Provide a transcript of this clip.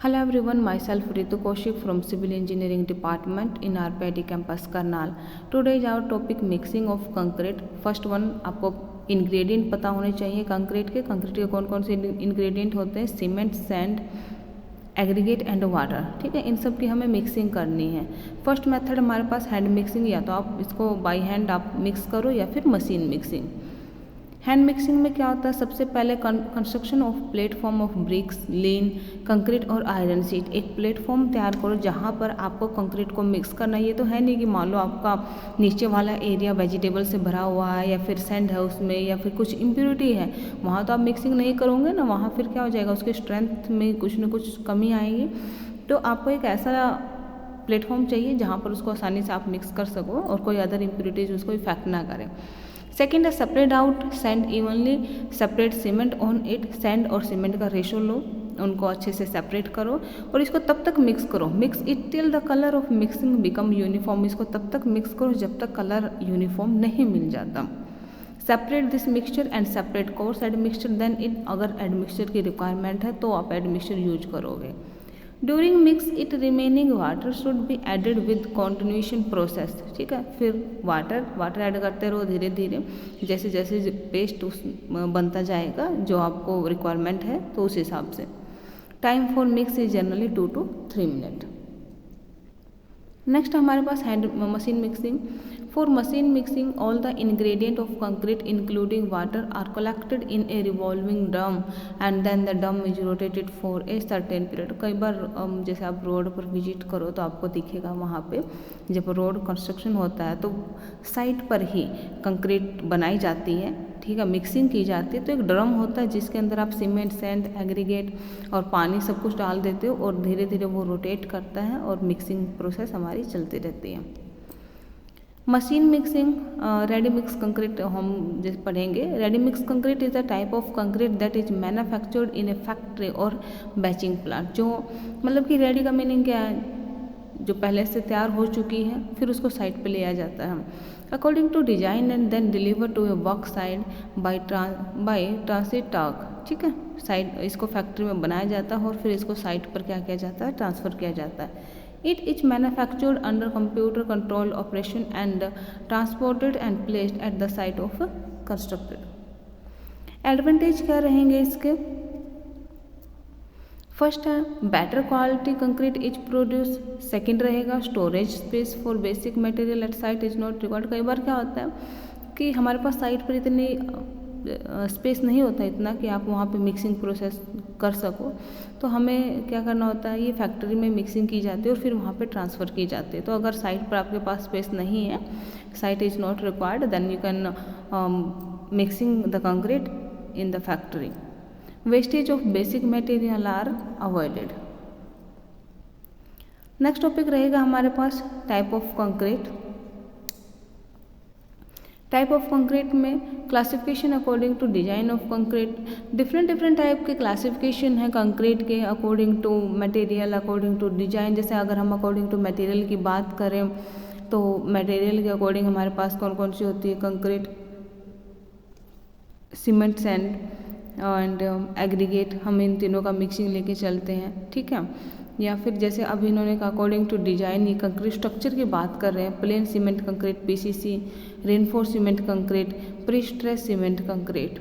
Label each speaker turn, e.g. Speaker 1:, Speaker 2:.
Speaker 1: Hello everyone, myself Ritu Kaushik from Civil Engineering Department in RPIT campus Karnal. Today is our topic mixing of concrete. First one आपको ingredient पता होने चाहिए concrete के कौन कौन से ingredient होते हैं, cement, sand, aggregate and water. ठीक है, इन सब की हमें मिक्सिंग करनी है। फर्स्ट मेथड हमारे पास हैंड मिक्सिंग, या तो आप इसको बाई हैंड आप मिक्स करो या फिर मशीन मिक्सिंग। हैंड मिक्सिंग में क्या होता है, सबसे पहले construction of platform of BRICS, lean, concrete और आयरन शीट। एक प्लेटफॉर्म तैयार करो जहाँ पर आपको कंक्रीट को मिक्स करना है। ये तो है नहीं कि मान लो आपका नीचे वाला एरिया वेजिटेबल से भरा हुआ है या फिर सैंड है उसमें या फिर कुछ इम्प्योरिटी है, वहाँ तो आप मिक्सिंग नहीं करोगे ना, वहाँ फिर क्या हो जाएगा, उसके स्ट्रेंथ में कुछ न कुछ कमी आएगी। तो आपको एक ऐसा प्लेटफॉर्म चाहिए जहाँ पर उसको आसानी से आप मिक्स कर सको और कोई अदर इम्प्योरिटीज उसको इफेक्ट ना करे। सेकेंड है separate out sand evenly, separate cement on it. Sand और सीमेंट का रेशो लो, उनको अच्छे से सेपरेट करो और इसको तब तक मिक्स करो, mix it till the colour of mixing become uniform. इसको तब तक मिक्स करो जब तक कलर यूनिफॉर्म नहीं मिल जाता। Separate this mixture and separate coarse admixture then in. अगर एड मिक्सचर की रिक्वायरमेंट है तो आप एड मिक्सचर यूज करोगे। During mix it remaining water should be added with continuation process. ठीक है, फिर वाटर ऐड करते रहो धीरे धीरे, जैसे जैसे पेस्ट बनता जाएगा जो आपको रिक्वायरमेंट है तो उस हिसाब से। Time for mix is generally 2 to 3 minute. Next हमारे पास hand machine mixing. For machine mixing all the ingredient of concrete including water are collected in a revolving drum and then the drum is rotated for a certain period. कई बार जैसे आप road पर visit करो तो आपको दिखेगा वहाँ पे जब रोड कंस्ट्रक्शन होता है तो साइड पर ही कंक्रीट बनाई जाती है, ठीक है, मिक्सिंग की जाती है। तो एक ड्रम होता है जिसके अंदर आप सीमेंट, सैंड, एग्रीगेट और पानी सब कुछ डाल देते हो और धीरे धीरे वो रोटेट करता है और मिक्सिंग प्रोसेस हमारी चलती रहती है। Machine mixing, ready mix concrete हम जैसे पढ़ेंगे। Ready mix concrete is a type of concrete that is manufactured in A factory और बैचिंग प्लांट। जो मतलब कि रेडी का मीनिंग क्या है, जो पहले से तैयार हो चुकी है फिर उसको साइड पे ले आ जाता है according to design and then deliver to a work site by transit truck. ठीक है, साइड इसको फैक्ट्री में बनाया जाता है और फिर इसको साइट पर क्या किया जाता है, ट्रांसफ़र किया जाता है। It is manufactured under computer control operation and transported and placed at the site of constructed. Advantage क्या रहेंगे इसके? फर्स्ट है better quality concrete is produce. Second रहेगा storage space for basic material at site is not required. कई बार क्या होता है कि हमारे पास साइट पर इतनी स्पेस नहीं होता इतना कि आप वहाँ पे मिक्सिंग प्रोसेस कर सको, तो हमें क्या करना होता है, ये फैक्ट्री में मिक्सिंग की जाती है और फिर वहाँ पे ट्रांसफ़र की जाती है। तो अगर साइट पर आपके पास स्पेस नहीं है, site is not required, then you can mixing the concrete in the factory. Wastage of basic material are avoided. Next topic रहेगा हमारे पास type of concrete. Type of concrete में classification according to design of concrete. Different type के classification है concrete के according to material, according to design. जैसे अगर हम अकॉर्डिंग टू मटेरियल की बात करें तो मटेरियल के अकॉर्डिंग हमारे पास कौन कौन सी होती है, concrete, cement, sand and aggregate. हम इन तीनों का मिक्सिंग लेके चलते हैं, ठीक है। या फिर जैसे अब इन्होंने कहा अकॉर्डिंग टू डिजाइन, ये कंक्रीट स्ट्रक्चर की बात कर रहे हैं, plane cement concrete, PCC, reinforce cement concrete, pre stress cement concrete.